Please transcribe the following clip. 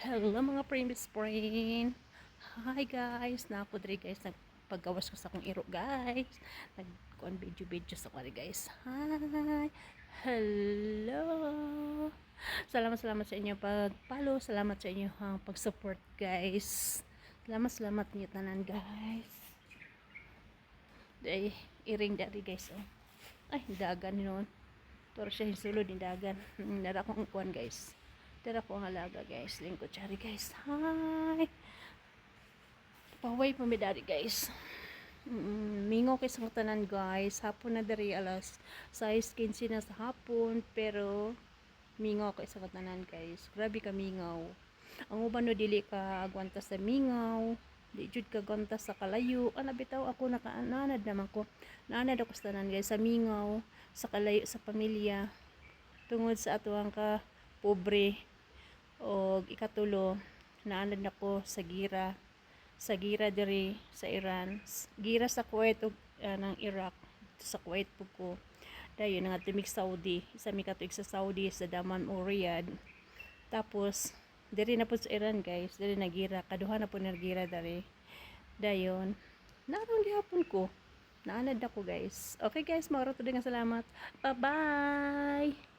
Hello mga previous friend. Hi guys, naako diri guys nagpagawas ko sa akong iro guys. Nagkuan video sa kwari guys. Hi. Hello. Salamat sa inyo pag-follow, salamat sa inyo pag-support guys. Salamat niyo tanan guys. Day iring dari guys oh. Ay dagan noon. Toro siya hinsulod din dagan. Nara akong kuan guys. Tara po ang halaga guys. Lingkod chari guys. Hi. Paway pamidari guys. Mingo kay sa tanan guys. Hapon na dari alas 6:15 na sa hapon. Pero mingo kay sa tanan guys. Grabe ka mingaw. Ang uban no dili ka agwanta sa mingaw. Di jud ka gwanta sa kalayo. Ana bitaw ako nakaanad naman ko. Naanad ako sa tanan guys. Sa mingaw. Sa kalayo sa pamilya. Tungod sa atuang ka pobre o ikatulo naanad nako sa gira diri sa Iran, gira sa Kuwait ug ng Iraq. Sa Kuwait pud ko dayon nga timig Saudi, isa mi katuig sa Saudi sa Daman o Riyadh. Tapos diri na pud sa Iran guys, diri nagira kaduha na pud nagira diri dayon naron gihapon ko naanad ako guys. Okay guys, mao ra to nga salamat, bye bye.